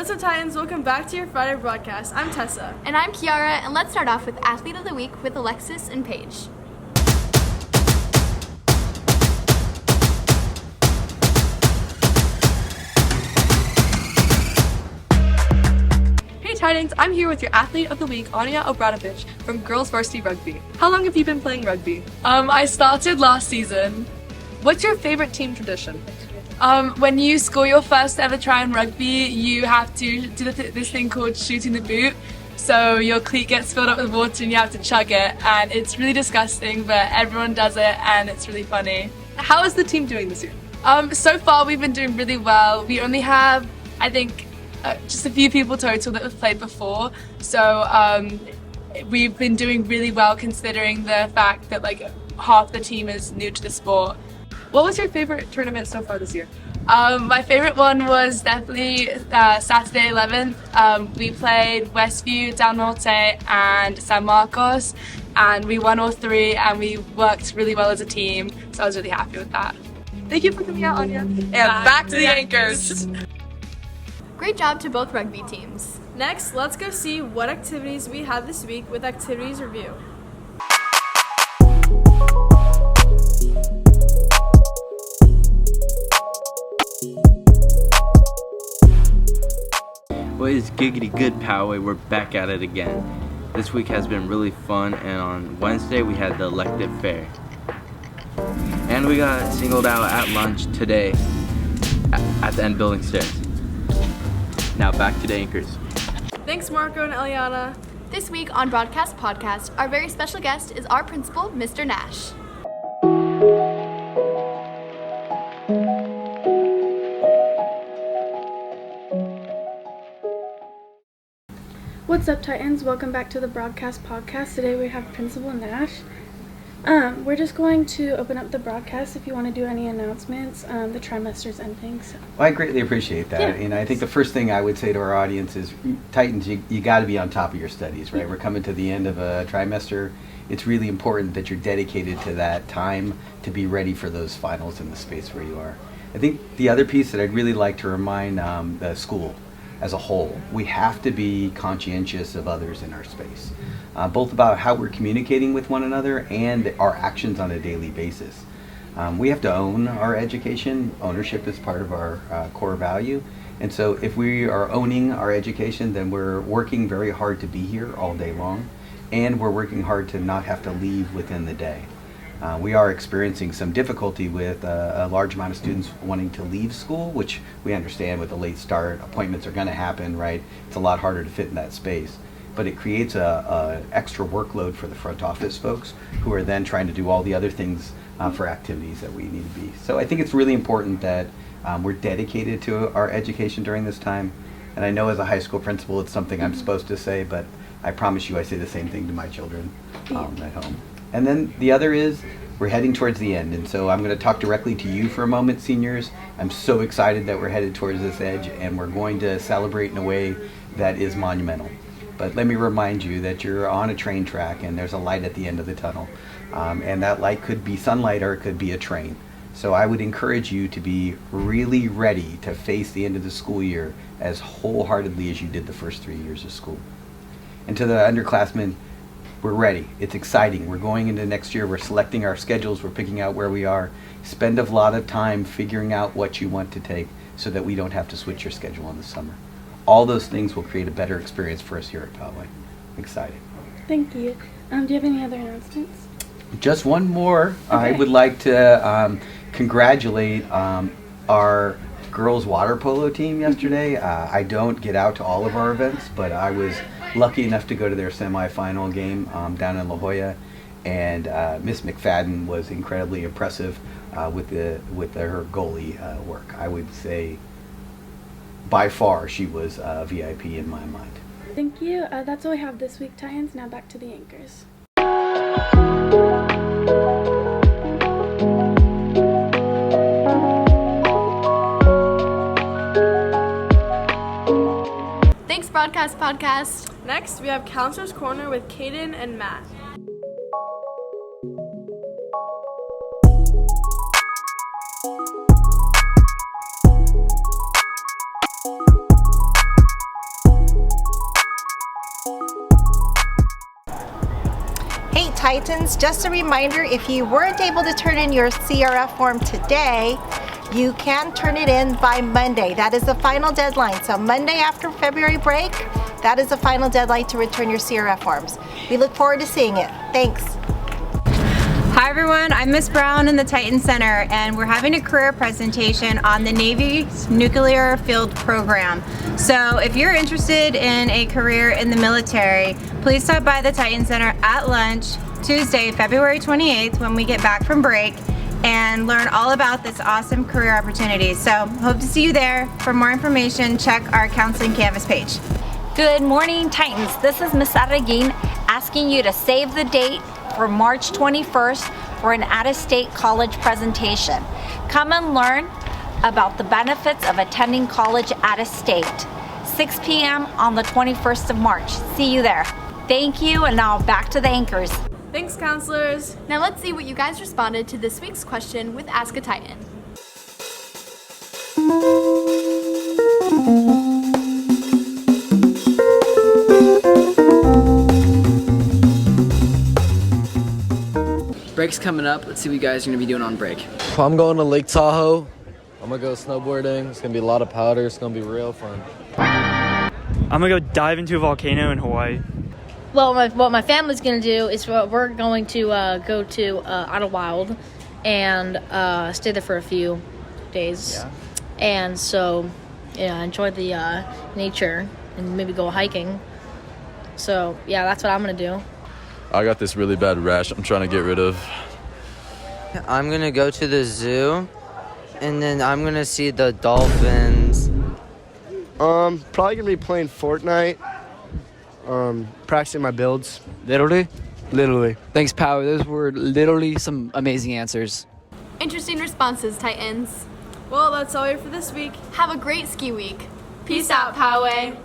What's up, Titans? Welcome back to your Friday broadcast. I'm Tessa. And I'm Kiara, and let's start off with Athlete of the Week with Alexis and Paige. Hey Titans, I'm here with your Athlete of the Week, Anya Obradovic from Girls Varsity Rugby. How long have you been playing rugby? I started last season. What's your favorite team tradition? When you score your first ever try in rugby, you have to do this thing called shooting the boot. So your cleat gets filled up with water and you have to chug it, and it's really disgusting, but everyone does it and it's really funny. How is the team doing this year? So far we've been doing really well. We only have, I think, just a few people total that have played before. So we've been doing really well considering the fact that like half the team is new to the sport. What was your favorite tournament so far this year? My favorite one was definitely Saturday 11th. We played Westview, Del Norte and San Marcos, and we won all three and we worked really well as a team, so I was really happy with that. Thank you for coming out, Anya. And back to the anchors. Great job to both rugby teams. Next, let's go see what activities we had this week with Activities Review. What is giggity good, Poway? We're back at it again. This week has been really fun, and on Wednesday we had the elective fair. And we got singled out at lunch today at the end building stairs. Now back to the anchors. Thanks, Marco and Eliana. This week on Broadcast Podcast, our very special guest is our principal, Mr. Nash. What's up, Titans? Welcome back to the Broadcast Podcast. Today we have Principal Nash. We're just going to open up the broadcast if you want to do any announcements. The trimester's ending. So. Well, I greatly appreciate that. Yeah. And I think the first thing I would say to our audience is, Titans, you got to be on top of your studies, right? We're coming to the end of a trimester. It's really important that you're dedicated to that time to be ready for those finals in the space where you are. I think the other piece that I'd really like to remind the school as a whole, we have to be conscientious of others in our space, both about how we're communicating with one another and our actions on a daily basis. We have to own our education. Ownership is part of our core value. And so if we are owning our education, then we're working very hard to be here all day long, and we're working hard to not have to leave within the day. We are experiencing some difficulty with a large amount of students wanting to leave school, which we understand with a late start. Appointments are going to happen, right? It's a lot harder to fit in that space. But it creates a extra workload for the front office folks who are then trying to do all the other things for activities that we need to be. So I think it's really important that we're dedicated to our education during this time. And I know as a high school principal it's something I'm supposed to say, but I promise you I say the same thing to my children at home. And then the other is we're heading towards the end, and so I'm going to talk directly to you for a moment, seniors. I'm so excited that we're headed towards this edge, and we're going to celebrate in a way that is monumental. But let me remind you that you're on a train track and there's a light at the end of the tunnel, and that light could be sunlight or it could be a train. So I would encourage you to be really ready to face the end of the school year as wholeheartedly as you did the first 3 years of school. And to the underclassmen, we're ready. It's exciting. We're going into next year. We're selecting our schedules. We're picking out where we are. Spend a lot of time figuring out what you want to take so that we don't have to switch your schedule in the summer. All those things will create a better experience for us here at Poway. Exciting. Thank you. Do you have any other announcements? Just one more. Okay. I would like to congratulate our girls water polo team yesterday. I don't get out to all of our events, but I was lucky enough to go to their semifinal game down in La Jolla, and Miss McFadden was incredibly impressive with her goalie work. I would say by far she was a VIP in my mind. Thank you. That's all we have this week, Titans. Now back to the anchors. Thanks, Broadcast Podcast. Next, we have Counselor's Corner with Kaden and Matt. Titans. Just a reminder, if you weren't able to turn in your CRF form today, you can turn it in by Monday. That is the final deadline. So Monday after February break, that is the final deadline to return your CRF forms. We look forward to seeing it. Thanks. Hi everyone, I'm Miss Brown in the Titan Center, and we're having a career presentation on the Navy's Nuclear Field Program. So if you're interested in a career in the military, please stop by the Titan Center at lunch Tuesday, February 28th when we get back from break and learn all about this awesome career opportunity. So hope to see you there. For more information, check our counseling canvas page. Good morning, Titans. This is Miss Arreguin asking you to save the date for March 21st for an out-of-state college presentation. Come and learn about the benefits of attending college out-of-state. 6 p.m. on the 21st of March. See you there. Thank you, and now back to the anchors. Thanks, counselors. Now let's see what you guys responded to this week's question with Ask a Titan. Break's coming up. Let's see what you guys are going to be doing on break. I'm going to Lake Tahoe. I'm going to go snowboarding. It's going to be a lot of powder. It's going to be real fun. I'm going to go dive into a volcano in Hawaii. Well, what my family's going to do is we're going to go to Idlewild and stay there for a few days. Yeah. And so, yeah, enjoy the nature and maybe go hiking. So, yeah, that's what I'm going to do. I got this really bad rash I'm trying to get rid of. I'm going to go to the zoo, and then I'm going to see the dolphins. Probably going to be playing Fortnite, practicing my builds. Literally? Literally. Thanks, Power. Those were literally some amazing answers. Interesting responses, Titans. Well, that's all here for this week. Have a great ski week. Peace out, Poway.